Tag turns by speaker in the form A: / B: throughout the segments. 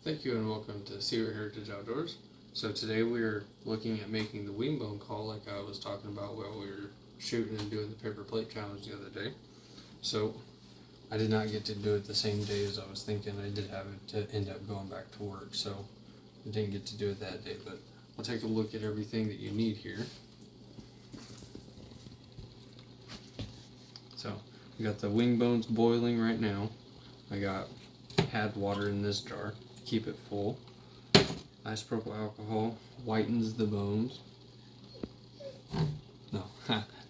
A: Thank you and welcome to Seaver Heritage Outdoors. So today we're looking at making the wing bone call like I was talking about while we were shooting and doing the paper plate challenge the other day. So I did not get to do it the same day as I was thinking. I did have it to end up going back to work, so I didn't get to do it that day, but I'll take a look at everything that you need here. So we got the wing bones boiling right now. I got had water in this jar. Keep it full. Isopropyl alcohol whitens the bones. No,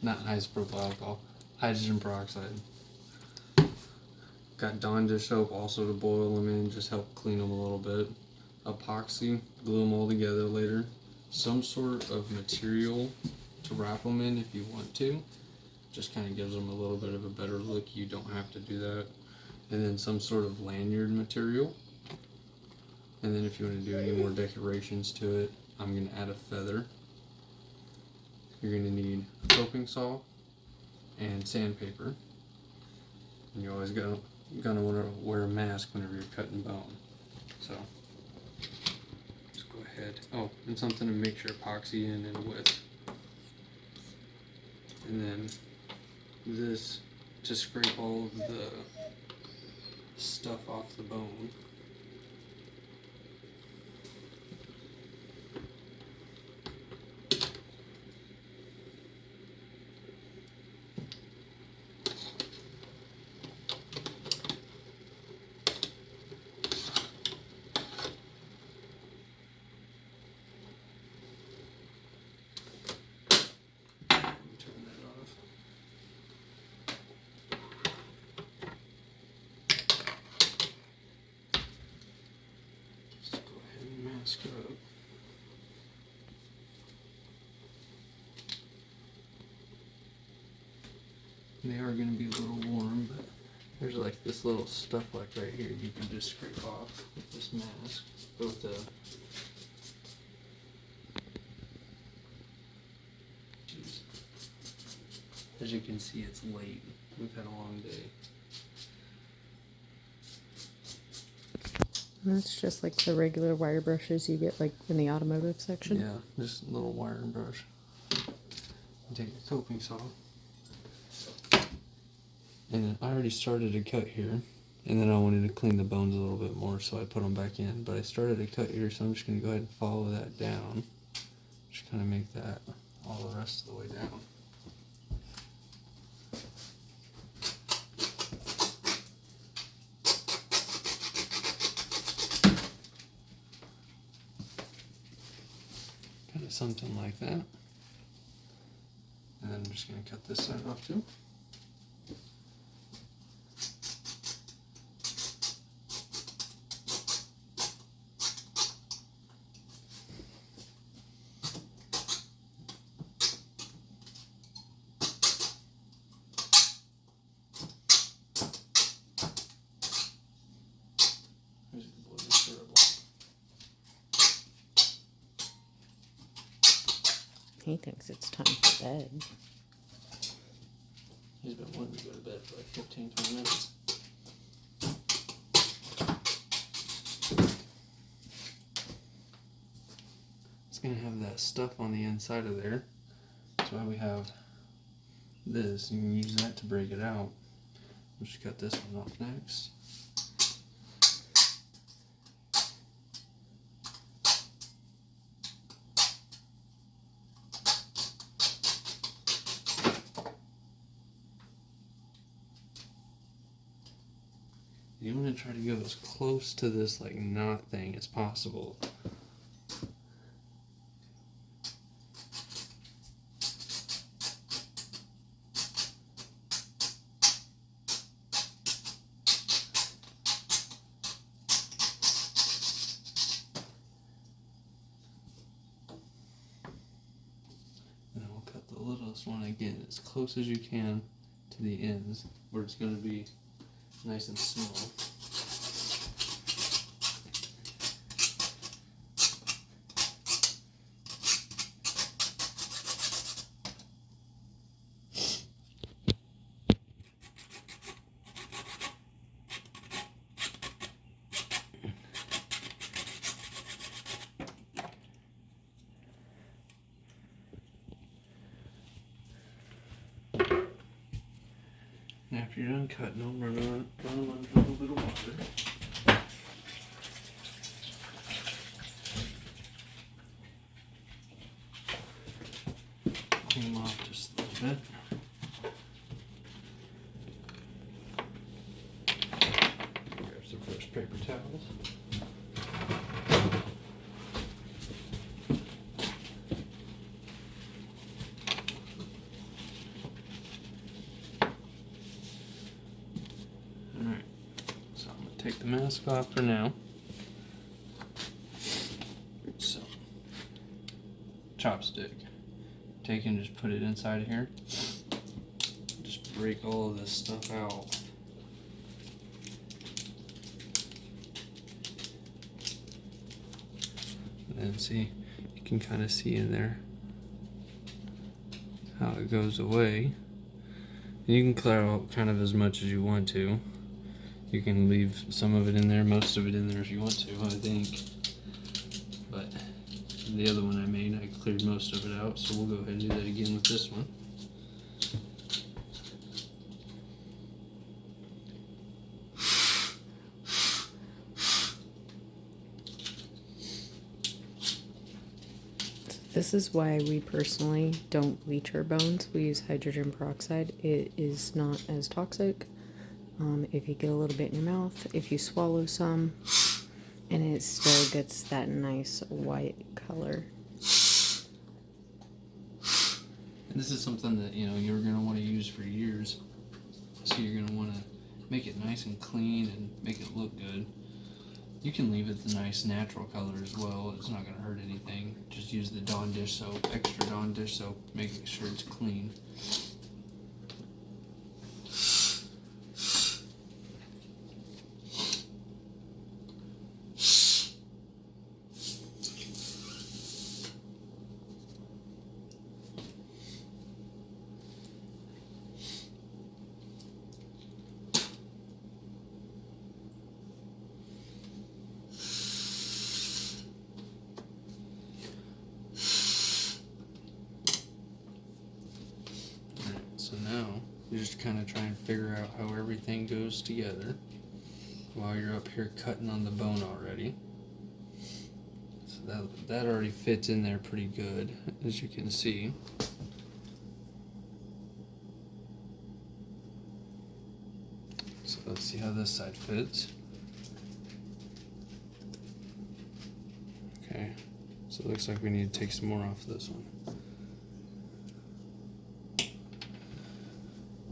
A: not isopropyl alcohol. Hydrogen peroxide. Got Dawn dish soap also to boil them in, just help clean them a little bit. Epoxy, glue them all together later. Some sort of material to wrap them in if you want to. Just kind of gives them a little bit of a better look. You don't have to do that. And then some sort of lanyard material. And then if you want to do any more decorations to it, I'm going to add a feather. You're going to need a coping saw and sandpaper. And you're always going to want to wear a mask whenever you're cutting bone. So, let's go ahead. Oh, and something to mix your epoxy in and with. And then this to scrape all of the stuff off the bone. Mask it up. They are going to be a little warm, but there's like this little stuff like right here you can just scrape off with this mask. But with the as you can see, it's late. We've had a long day.
B: That's just like the regular wire brushes you get like in the automotive section.
A: Yeah, just a little wire brush. And take the coping saw. And I already started to cut here. And then I wanted to clean the bones a little bit more, so I put them back in. But I started to cut here, so I'm just going to go ahead and follow that down. Just kind of make that all the rest of the way down. Kind of something like that. And then I'm just going to cut this side off too.
B: He thinks it's time for bed.
A: He's been wanting to go to bed for like 15-20 minutes. It's going to have that stuff on the inside of there. That's why we have this. You can use that to break it out. We'll just cut this one off next. You want to try to go as close to this like knot thing as possible. And then we'll cut the littlest one again as close as you can to the ends where it's going to be nice and small. after you're done cutting them, run them under a little bit of water. Clean them off just a little bit. Grab some fresh paper towels. Alright, so I'm going to take the mask off for now. So, chopstick. Take and just put it inside of here. Just break all of this stuff out. And then see, you can kind of see in there how it goes away. And you can clear out kind of as much as you want to. You can leave some of it in there, most of it in there if you want to, I think. But the other one I made, I cleared most of it out, so we'll go ahead and do that again with this one.
B: This is why we personally don't bleach our bones. We use hydrogen peroxide. It is not as toxic. If you get a little bit in your mouth, if you swallow some, and it still gets that nice white color.
A: And this is something that, you know, you're going to want to use for years. So you're going to want to make it nice and clean and make it look good. You can leave it the nice natural color as well. It's not going to hurt anything. Just use the Dawn dish soap, extra Dawn dish soap, making sure it's clean. So now, you just kind of try and figure out how everything goes together while you're up here cutting on the bone already. So that already fits in there pretty good, as you can see. So let's see how this side fits. Okay, so it looks like we need to take some more off this one.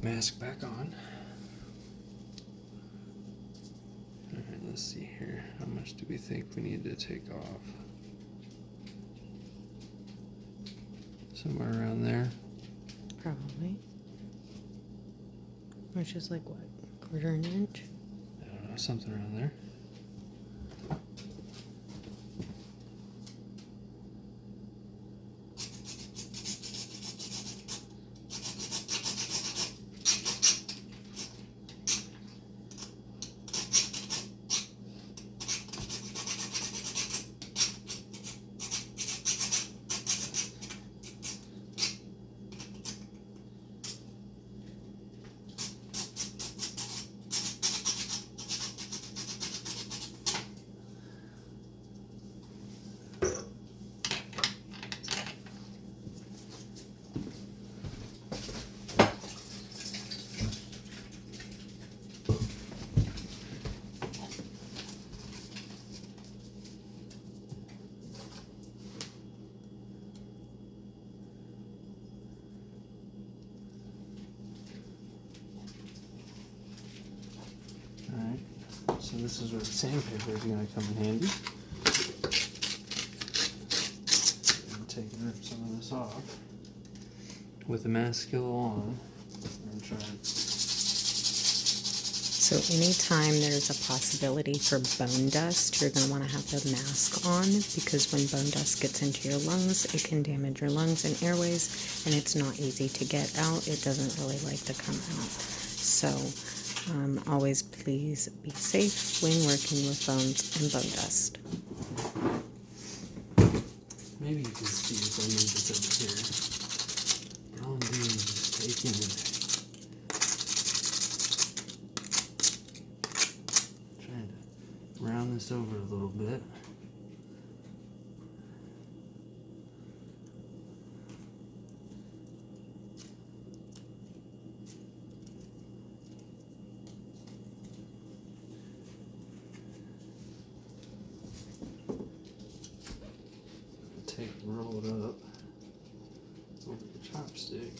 A: Mask back on. Alright, let's see here. How much do we think we need to take off? Somewhere around there.
B: Probably. Which is like what? Quarter an inch?
A: I don't know, something around there. So this is where the sandpaper is going to come in handy. And taking some of this off with the mask still on. And try it.
B: So anytime there's a possibility for bone dust, you're going to want to have the mask on, because when bone dust gets into your lungs, it can damage your lungs and airways, and it's not easy to get out. It doesn't really like to come out. So always please be safe when working with bones and bone dust.
A: Maybe you can see if I move this over here. But all I'm doing is just taking this over a little bit. Roll it up over the chopstick.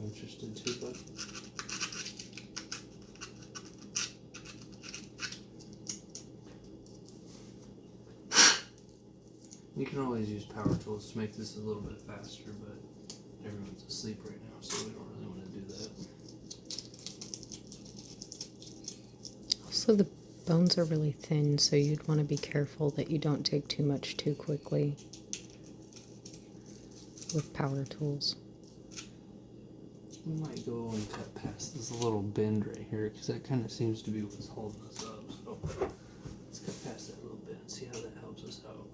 A: Interested too, but you can always use power tools to make this a little bit faster, but everyone's asleep right now, so we don't really want to do that.
B: Also, the bones are really thin, so you'd want to be careful that you don't take too much too quickly with power tools.
A: We might go and cut past this little bend right here, because that kind of seems to be what's holding us up. So let's cut past that little bit and see how that helps us out.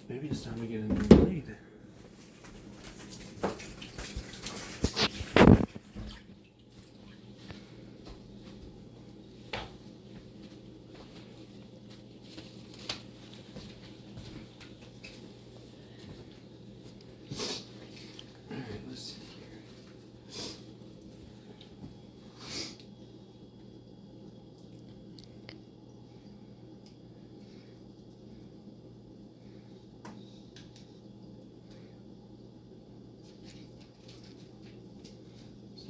A: Maybe it's time to get a new blade. Alright, let's see here.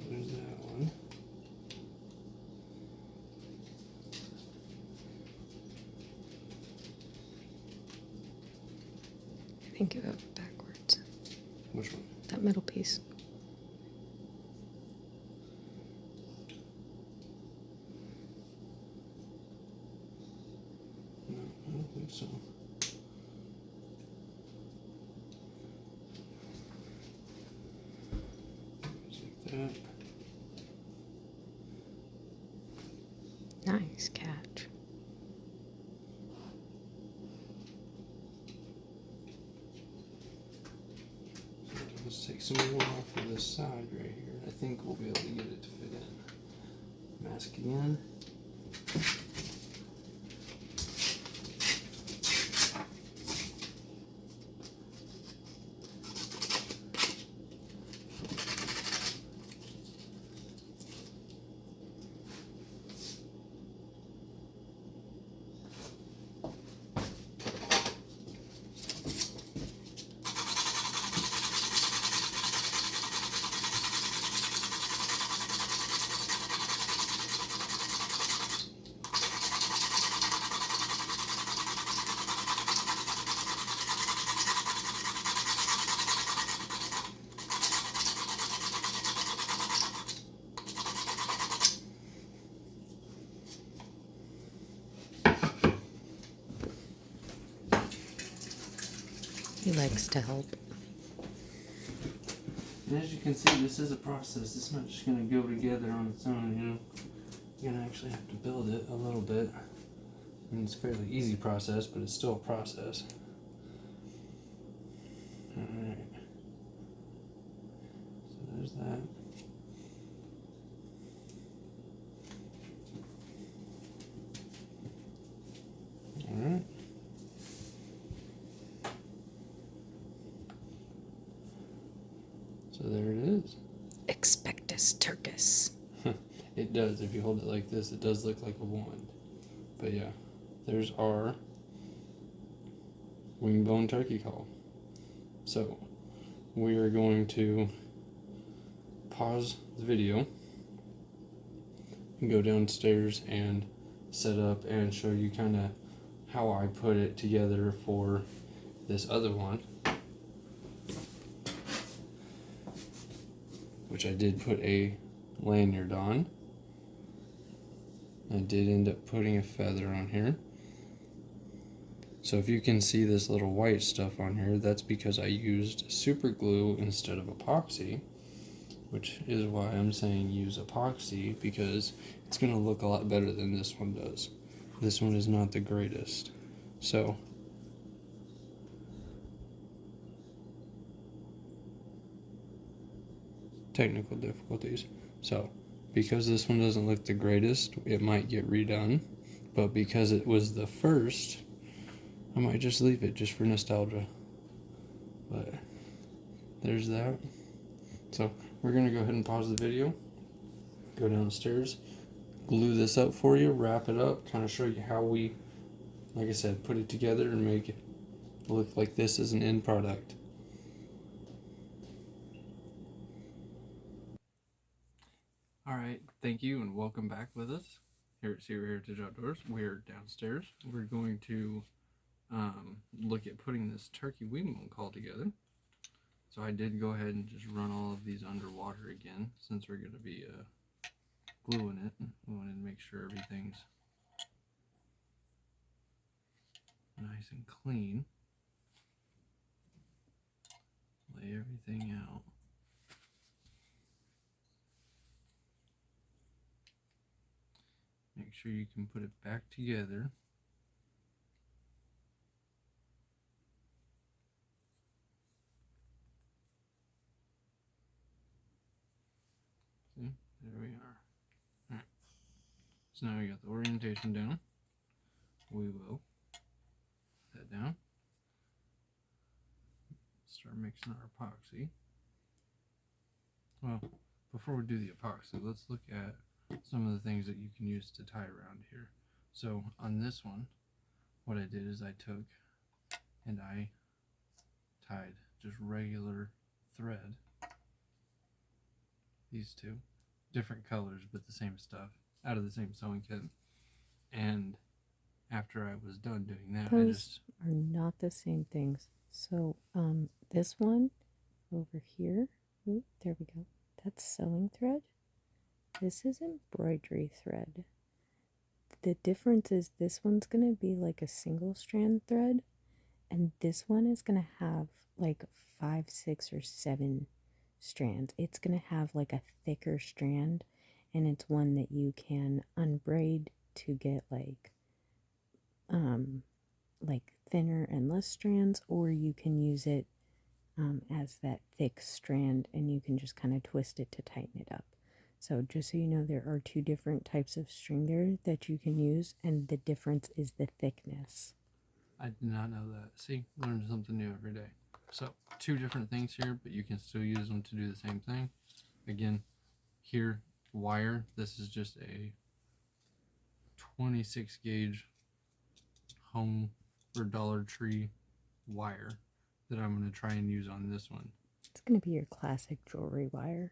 A: There's that one.
B: I think you have it backwards.
A: Which one?
B: That middle piece.
A: No, I don't think so. Like that.
B: Nice catch.
A: Let's take some more off of this side right here. I think we'll be able to get it to fit in. Mask again.
B: He likes to help.
A: And as you can see, this is a process. It's not just going to go together on its own, you know. You're going to actually have to build it a little bit. I mean, it's a fairly easy process, but it's still a process. Alright. So there's that. Alright. So there it is.
B: Expectus turcus.
A: It does. If you hold it like this, it does look like a wand. But yeah, there's our wing bone turkey call. So we are going to pause the video and go downstairs and set up and show you kind of how I put it together for this other one, which I did put a lanyard on. I did end up putting a feather on here. So if you can see this little white stuff on here, that's because I used super glue instead of epoxy, which is why I'm saying use epoxy, because it's going to look a lot better than this one does. This one is not the greatest. So technical difficulties. So because this one doesn't look the greatest, it might get redone, but because it was the first, I might just leave it just for nostalgia. But there's that. So we're gonna go ahead and pause the video, go downstairs, glue this up for you, wrap it up, kind of show you how we, like I said, put it together and make it look like this is an end product. Alright, thank you and welcome back with us here at Seaver Heritage Outdoors. We're downstairs. We're going to look at putting this turkey wing bone call together. So I did go ahead and just run all of these underwater again, since we're going to be gluing it. We wanted to make sure everything's nice and clean. Lay everything out. Make sure you can put it back together. See, there we are. Alright. So now we got the orientation down. We will put that down. Start mixing our epoxy. Well, before we do the epoxy, let's look at some of the things that you can use to tie around here. So on this one, what I did is I took and I tied just regular thread, these two, different colors but the same stuff, out of the same sewing kit. And after I was done doing that,
B: Those
A: I just
B: are not the same things. So this one over here, ooh, there we go, that's sewing thread. This is embroidery thread. The difference is this one's going to be like a single strand thread, and this one is going to have like 5, 6, or 7 strands. It's going to have like a thicker strand, and it's one that you can unbraid to get like thinner and less strands, or you can use it as that thick strand, and you can just kind of twist it to tighten it up. So just so you know, there are 2 different types of string there that you can use, and the difference is the thickness.
A: I did not know that. See, learn something new every day. So 2 different things here, but you can still use them to do the same thing. Again, here, wire, this is just a 26 gauge home or Dollar Tree wire that I'm going to try and use on this one.
B: It's going to be your classic jewelry wire.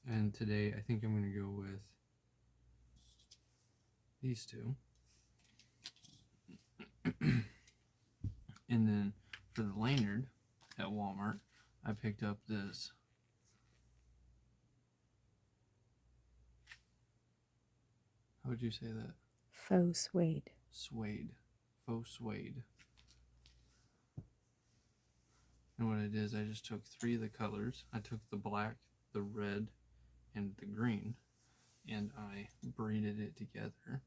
A: And today I think I'm going to go with these 2. And then for the lanyard at Walmart, I picked up this how would you say that?
B: Faux suede.
A: Suede. Faux suede. And what I did is I just took 3 of the colors. I took the black, the red, and the green, and I braided it together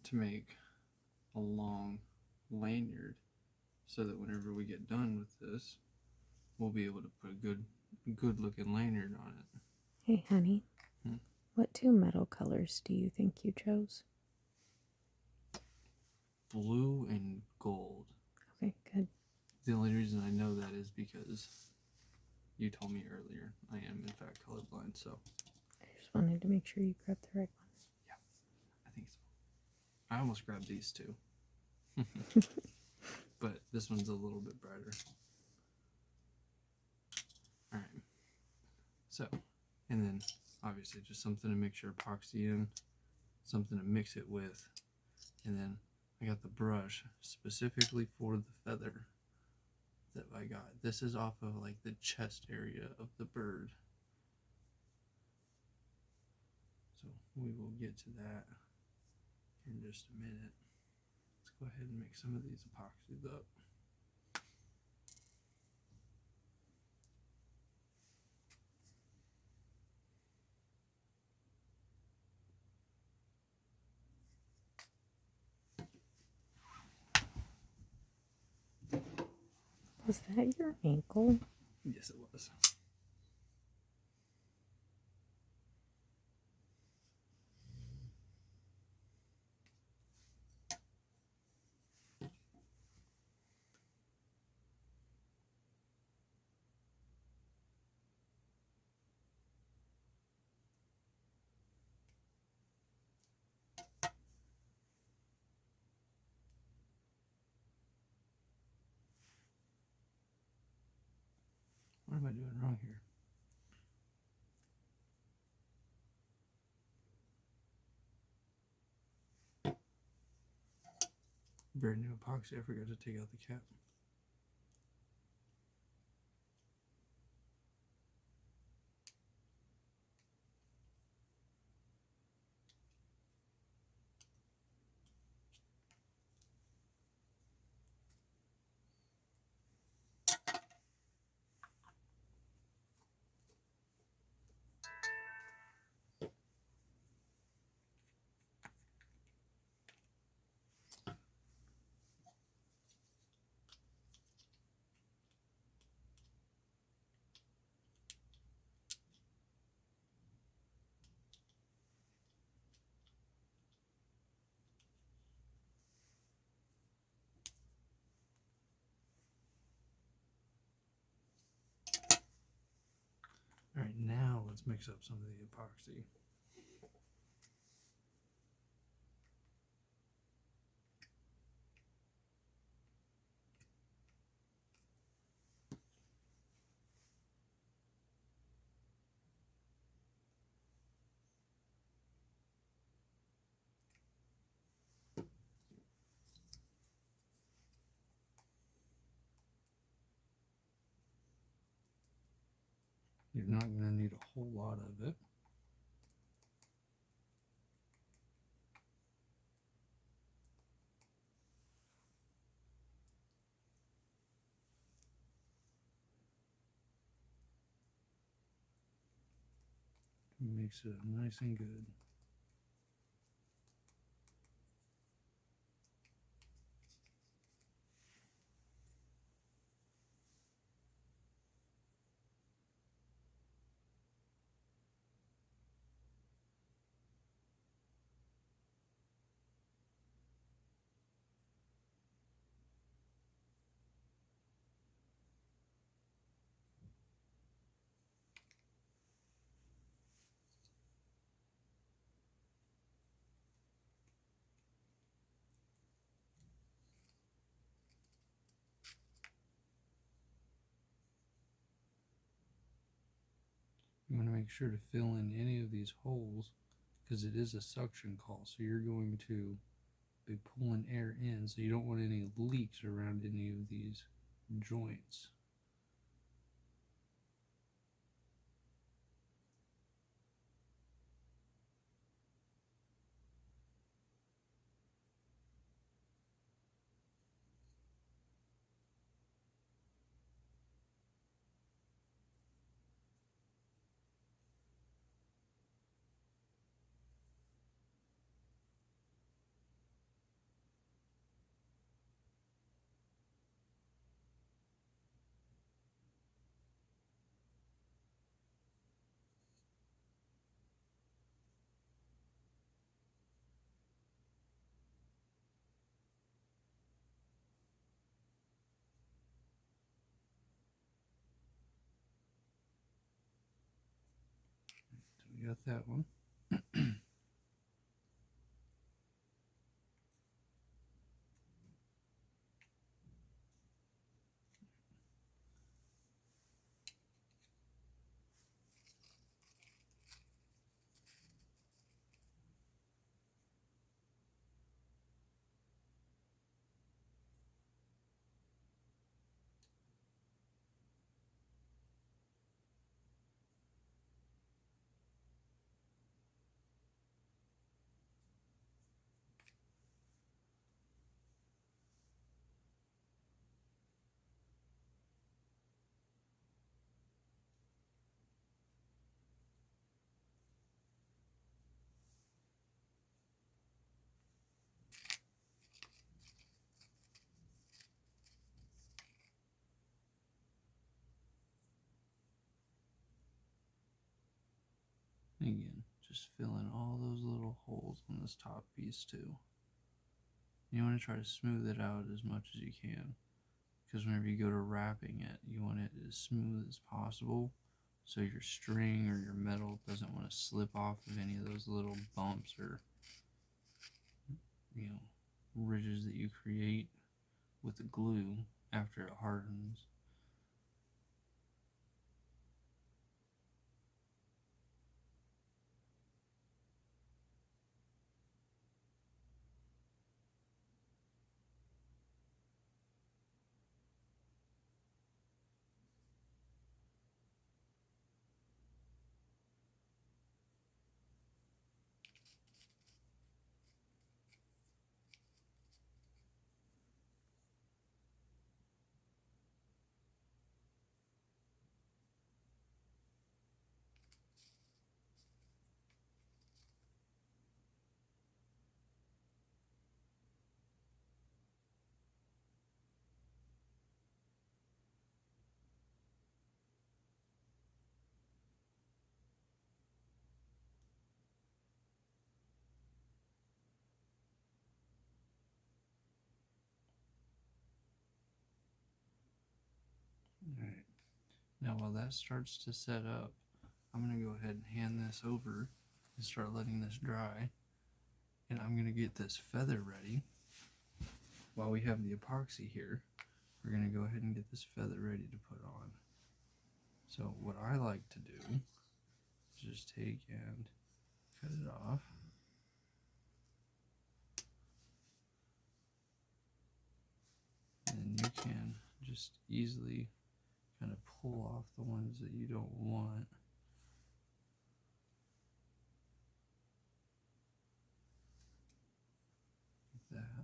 A: to make a long lanyard, so that whenever we get done with this, we'll be able to put a good looking lanyard on it.
B: Hey, honey. What 2 metal colors do you think you chose?
A: Blue and gold.
B: Okay, good.
A: The only reason I know that is because you told me earlier I am in fact colorblind, so
B: I just wanted to make sure you grabbed the right one.
A: yeah, I think so. I almost grabbed these two. But this one's a little bit brighter. Alright. So, and then obviously just something to mix your epoxy in, something to mix it with, and then I got the brush specifically for the feather that I got. This is off of like the chest area of the bird. So we will get to that in just a minute. Let's go ahead and mix some of these epoxies up.
B: Was that your ankle?
A: Yes, it was. What am I doing wrong here? Brand new epoxy. I forgot to take out the cap. Alright, now let's mix up some of the epoxy. You're not going to need a whole lot of it. Mix it up nice and good. You want to make sure to fill in any of these holes because it is a suction call, so you're going to be pulling air in, so you don't want any leaks around any of these joints. got that one. Again, just fill in all those little holes on this top piece too. You want to try to smooth it out as much as you can, because whenever you go to wrapping it, you want it as smooth as possible so your string or your metal doesn't want to slip off of any of those little bumps or, you know, ridges that you create with the glue after it hardens. Alright, now while that starts to set up, I'm going to go ahead and hand this over and start letting this dry. And I'm going to get this feather ready. While we have the epoxy here, we're going to go ahead and get this feather ready to put on. So what I like to do is just take and cut it off. And you can just easily kind of pull off the ones that you don't want. Like that.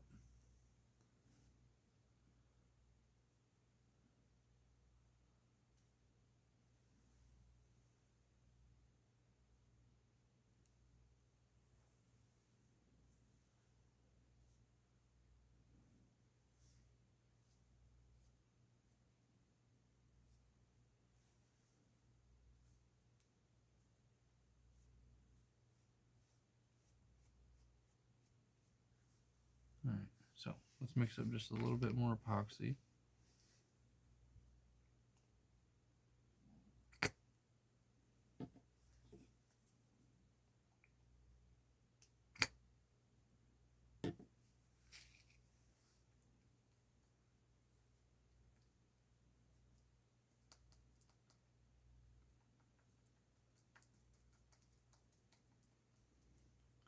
A: Alright, so let's mix up just a little bit more epoxy.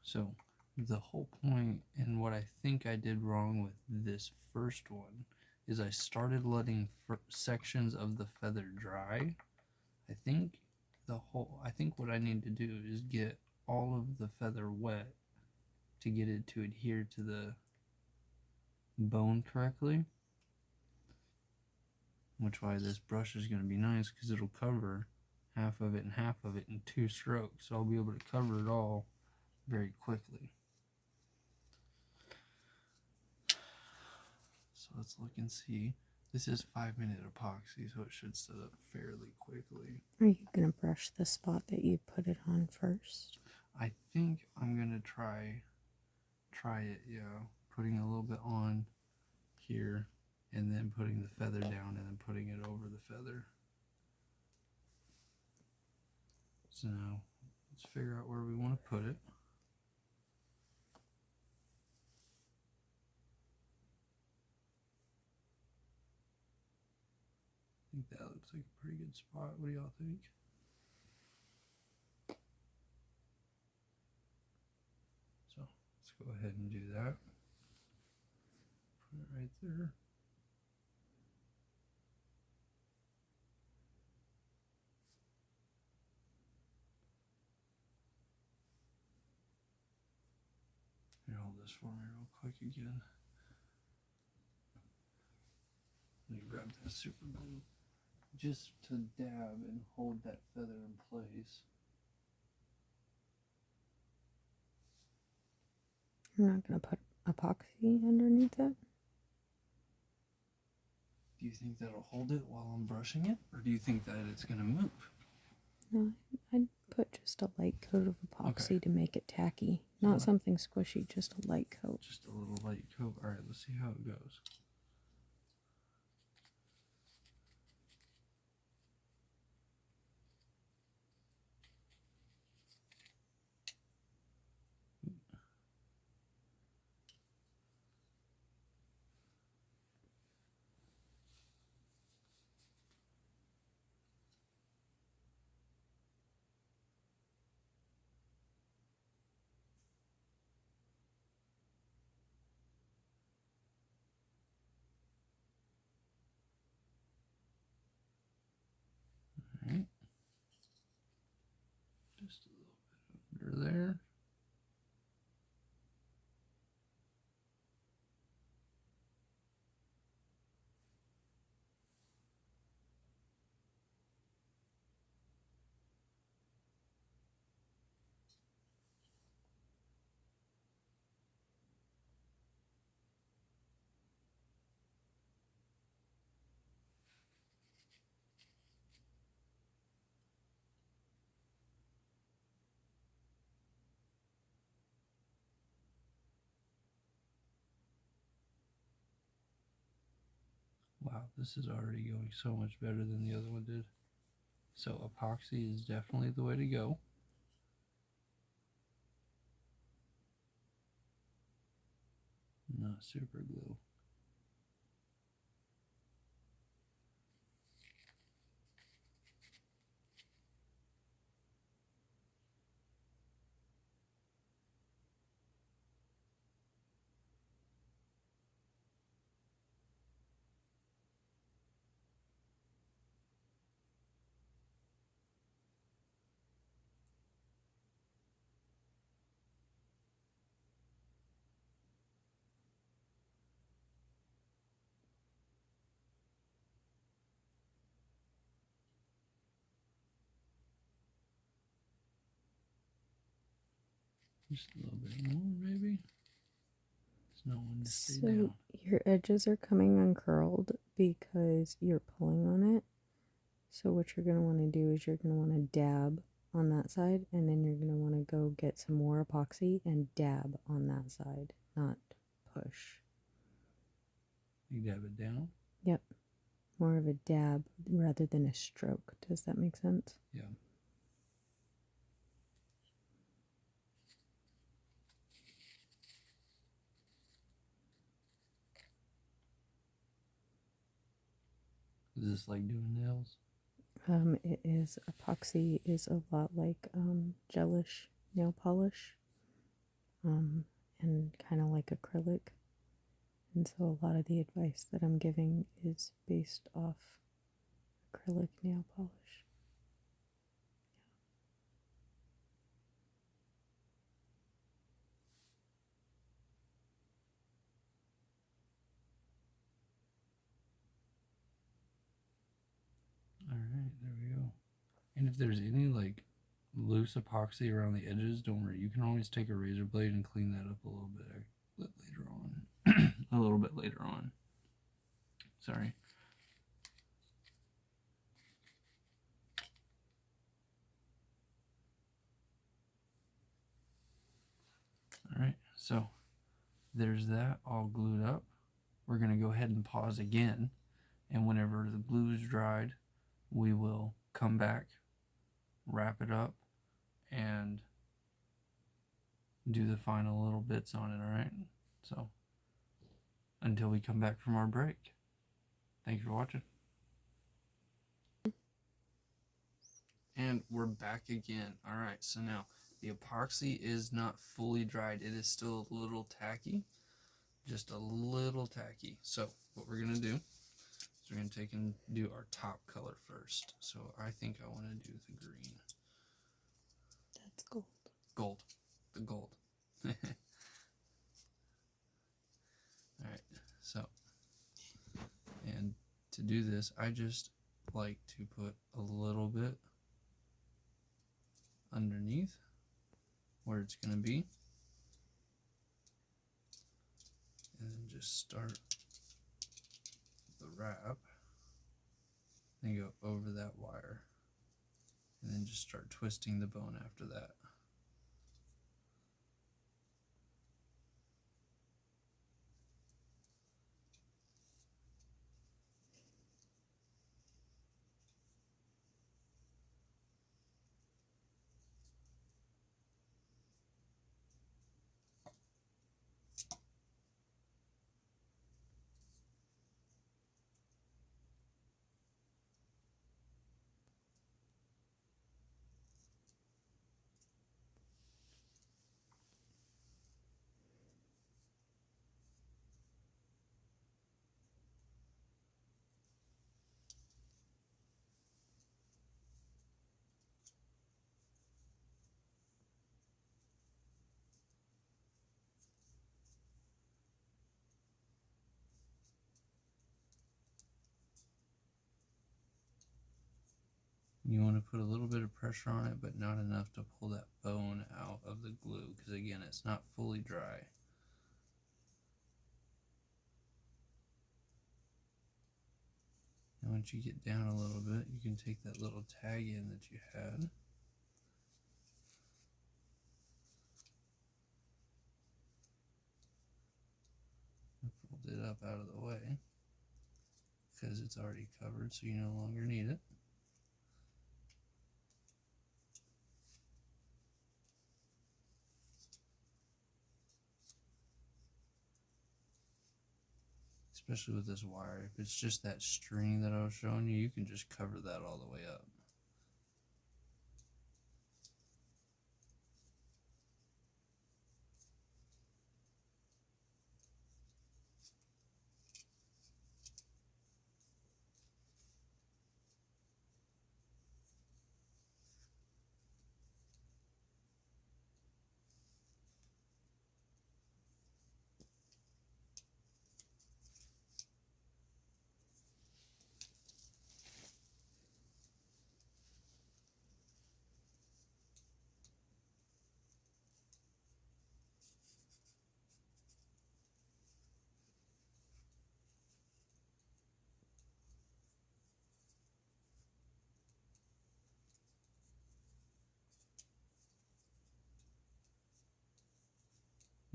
A: So the whole point, and what I think I did wrong with this first one, is I started letting sections of the feather dry. I think what I need to do is get all of the feather wet to get it to adhere to the bone correctly. Which why this brush is going to be nice, because it'll cover half of it and half of it in 2 strokes. So I'll be able to cover it all very quickly. So let's look and see. This is 5-minute epoxy, so it should set up fairly quickly.
B: Are you going to brush the spot that you put it on first?
A: I think I'm going to try it, yeah. Putting a little bit on here, and then putting the feather down, and then putting it over the feather. So now Let's figure out where we want to put it. I think that looks like a pretty good spot. What do y'all think? So let's go ahead and do that. Put it right there. Here, hold this for me real quick again. Let me grab that super glue just to dab and hold that feather in place.
B: I'm not going to put epoxy underneath it.
A: Do you think that'll hold it while I'm brushing it? Or do you think that it's going to move?
B: No, I'd put just a light coat of epoxy to make it tacky. Not something squishy, just a light coat.
A: Just a little light coat. Alright, let's see how it goes. Alright. Just a little bit under there. Wow, this is already going so much better than the other one did. So epoxy is definitely the way to go. Not super glue. Just a little bit more, maybe. There's no one to stay down.
B: Your edges are coming uncurled because you're pulling on it. So what you're going to want to do is you're going to want to dab on that side, and then you're going to want to go get some more epoxy and dab on that side, not push.
A: You dab it down?
B: Yep. More of a dab rather than a stroke. Does that make sense?
A: Yeah. Is this like doing nails?
B: It is. Epoxy is a lot like gelish nail polish, and kind of like acrylic. And so a lot of the advice that I'm giving is based off acrylic nail polish.
A: Alright, there we go. And if there's any like loose epoxy around the edges, don't worry. You can always take a razor blade and clean that up a little bit later on. A little bit later on. Sorry. Alright, so there's that all glued up. We're going to go ahead and pause again. And whenever the glue is dried, we will come back, wrap it up, and do the final little bits on it, alright? So, until we come back from our break. Thank you for watching. And we're back again. Alright, so now, the epoxy is not fully dried. It is still a little tacky. Just a little tacky. So, what we're going to do is we're going to take and do our top color first. So, I think I want to do the green.
B: That's gold.
A: Gold. The gold. Alright, so, and to do this, I just like to put a little bit underneath where it's going to be, and then just start the wrap, and go over that wire, and then just start twisting the bone after that. You want to put a little bit of pressure on it, but not enough to pull that bone out of the glue, because again, it's not fully dry. And once you get down a little bit, you can take that little tag in that you had, and fold it up out of the way, because it's already covered, so you no longer need it. Especially with this wire, if it's just that string that I was showing you, you can just cover that all the way up.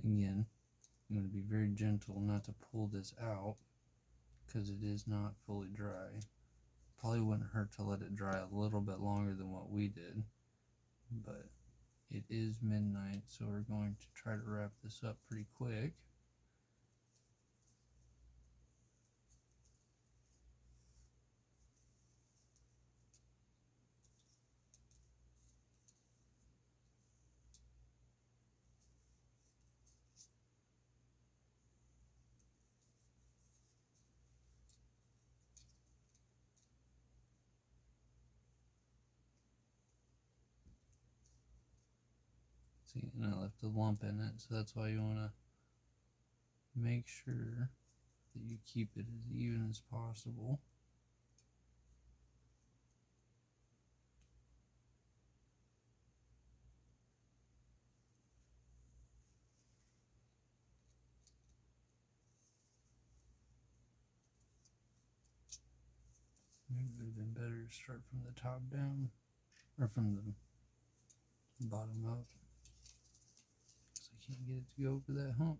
A: Again, I'm going to be very gentle not to pull this out, because it is not fully dry. Probably wouldn't hurt to let it dry a little bit longer than what we did, but it is midnight, so we're going to try to wrap this up pretty quick. See, and I left a lump in it, so that's why you want to make sure that you keep it as even as possible. Maybe it would have been better to start from the top down, or from the bottom up, because I can't get it to go over that hump.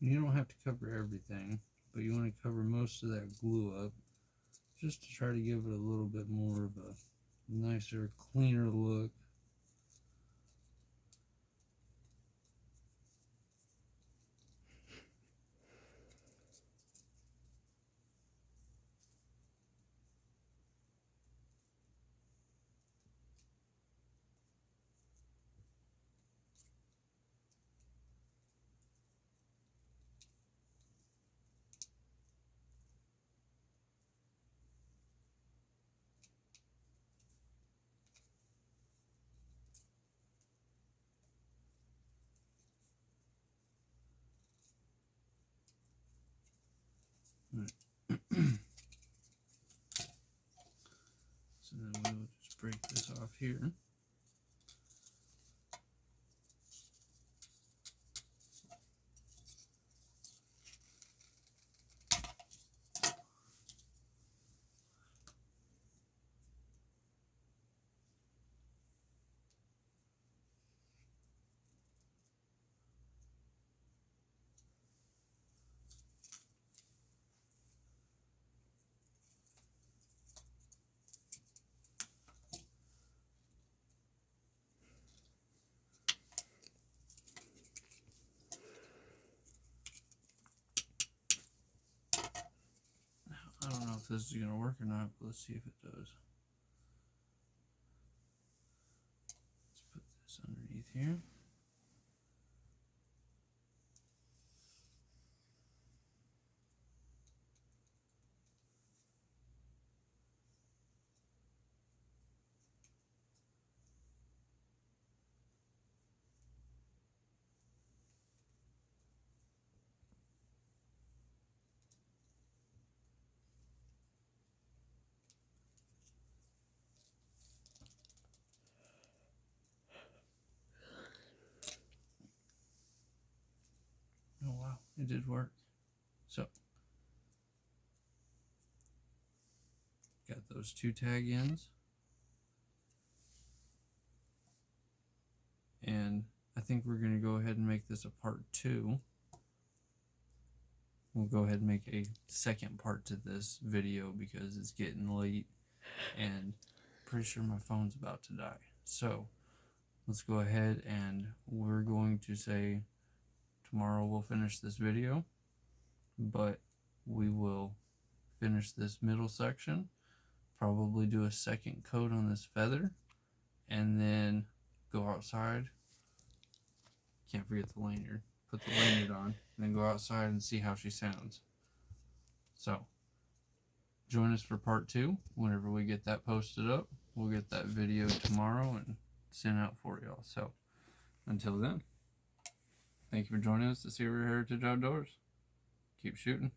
C: You don't have to cover everything, but you want to cover most of that glue up just to try to give it a little bit more of a nicer, cleaner look. So then we'll just break this off here. I don't know if this is going to work or not, but let's see if it does. Let's put this underneath here. Oh wow, it did work. So, got those two tag ends. And I think we're going to go ahead and make this a part 2. We'll go ahead and make a second part to this video because it's getting late and pretty sure my phone's about to die. So let's go ahead and we're going to say tomorrow we'll finish this video, but we will finish this middle section, probably do a second coat on this feather, and then go outside. Can't forget the lanyard. Put the lanyard on, and then go outside and see how she sounds. So, join us for part 2 whenever we get that posted up. We'll get that video tomorrow and sent out for y'all. So, until then, thank you for joining us to see Heritage Outdoors. Keep shooting.